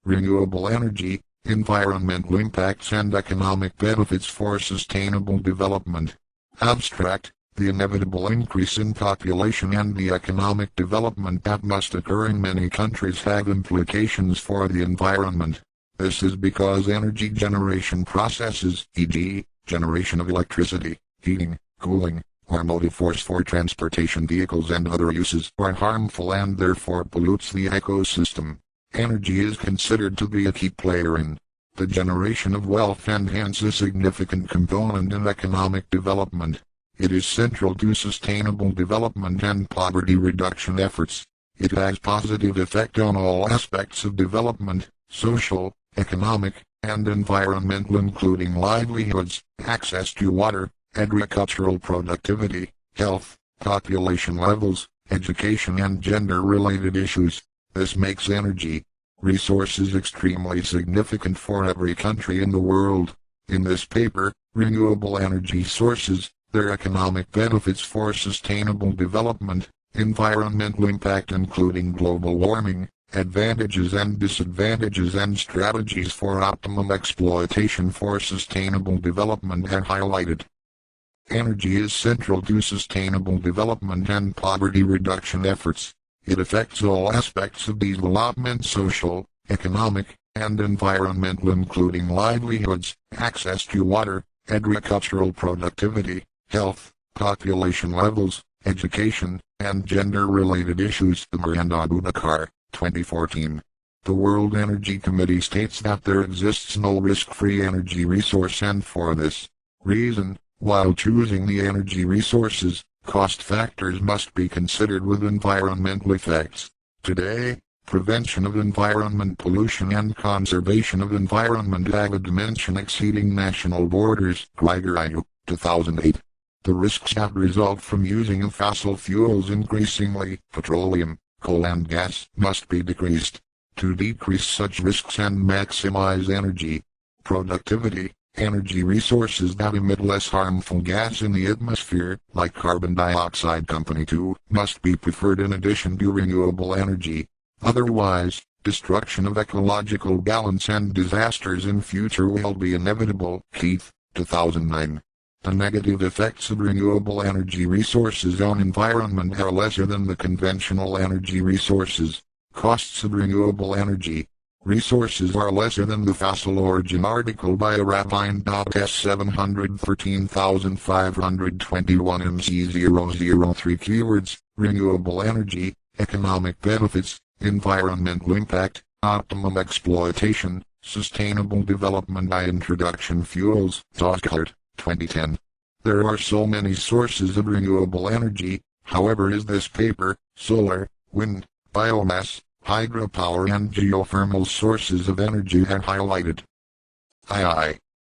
Renewable energy, environmental impacts and economic benefits for sustainable development. Abstract, the inevitable increase in population and the economic development that must occur in many countries have implications for the environment. This is because energy generation processes, e.g., generation of electricity, heating, cooling, or motive force for transportation vehicles and other uses, are harmful and therefore pollutes the ecosystem. Energy is considered to be a key player in the generation of wealth and hence a significant component in economic development. It is central to sustainable development and poverty reduction efforts. It has positive effect on all aspects of development, social, economic, and environmental, including livelihoods, access to water, agricultural productivity, health, population levels, education and gender-related issues. This makes energy resources extremely significant for every country in the world. In this paper, Renewable Energy Sources, Their Economic Benefits for Sustainable Development, Environmental Impact including Global Warming, Advantages and Disadvantages and Strategies for Optimum Exploitation for Sustainable Development are highlighted. Energy is central to sustainable development and poverty reduction efforts. It affects all aspects of development: social, economic, and environmental, including livelihoods, access to water, agricultural productivity, health, population levels, education, and gender-related issues. Miranda Abubakar, 2014. The World Energy Committee states that there exists no risk-free energy resource, and for this reason, while choosing the energy resources, cost factors must be considered with environmental effects. Today, prevention of environment pollution and conservation of environment have a dimension exceeding national borders. Geiger, 2008. The risks that result from using of fossil fuels, increasingly petroleum, coal and gas, must be decreased. To decrease such risks and maximize energy productivity, energy resources that emit less harmful gas in the atmosphere, like carbon dioxide. Company 2, must be preferred in addition to renewable energy. Otherwise, destruction of ecological balance and disasters in future will be inevitable. Keith, 2009. The negative effects of renewable energy resources on environment are lesser than the conventional energy resources. Costs of renewable energy resources are lesser than the fossil origin. Article by Ravine.s 713,521 MC003. Keywords: renewable energy, economic benefits, environmental impact, optimum exploitation, sustainable development. Introduction. Fuels. Toskart, 2010. There are so many sources of renewable energy, however is this paper. Solar, wind, biomass, hydropower and geothermal sources of energy are highlighted.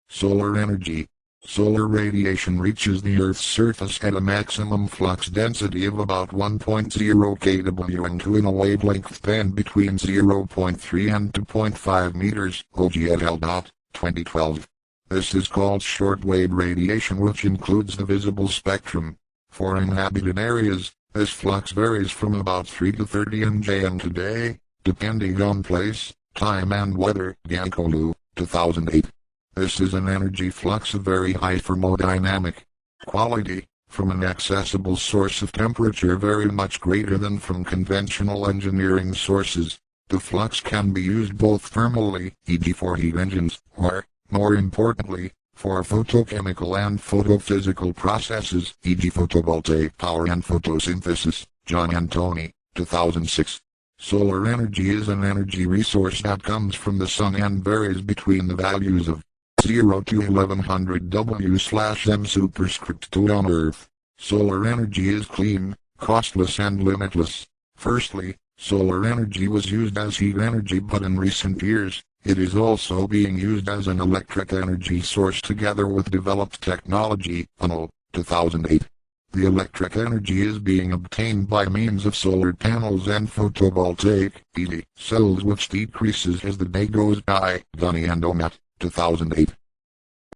Solar energy. Solar radiation reaches the Earth's surface at a maximum flux density of about 1.0 kW and in a wavelength band between 0.3 and 2.5 meters. OG et al. 2012. This is called shortwave radiation, which includes the visible spectrum. For inhabited areas, this flux varies from about 3 to 30 MJ today, depending on place, time and weather. Gankolu, 2008. This is an energy flux of very high thermodynamic quality, from an accessible source of temperature very much greater than from conventional engineering sources. The flux can be used both thermally, e.g. for heat engines, or, more importantly, for photochemical and photophysical processes, e.g. photovoltaic power and photosynthesis. John Antoni, 2006. Solar energy is an energy resource that comes from the sun and varies between the values of 0 to 1100 W/m superscript 2 on Earth. Solar energy is clean, costless and limitless. Firstly, solar energy was used as heat energy, but in recent years, it is also being used as an electric energy source together with developed technology. Unnel, 2008. The electric energy is being obtained by means of solar panels and photovoltaic PV cells, which decreases as the day goes by. Gunny and Omet, 2008.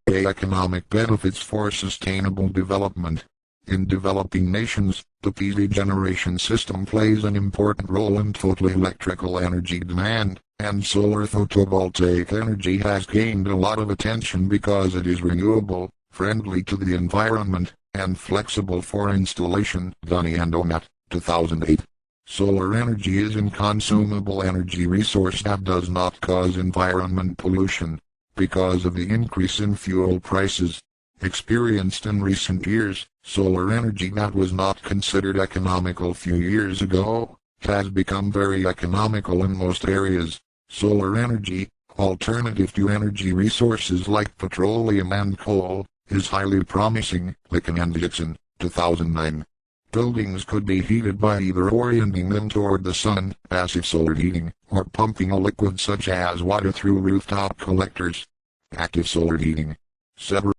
Economic benefits for sustainable development. In developing nations, the PV generation system plays an important role in total electrical energy demand, and solar photovoltaic energy has gained a lot of attention because it is renewable, friendly to the environment, and flexible for installation. Dunny and Omat, 2008. Solar energy is an inconsumable energy resource that does not cause environment pollution, because of the increase in fuel prices experienced in recent years. Solar energy that was not considered economical few years ago, has become very economical in most areas. Solar energy, alternative to energy resources like petroleum and coal, is highly promising. Licken and Dixon, 2009. Buildings could be heated by either orienting them toward the sun, passive solar heating, or pumping a liquid such as water through rooftop collectors. Active solar heating. Several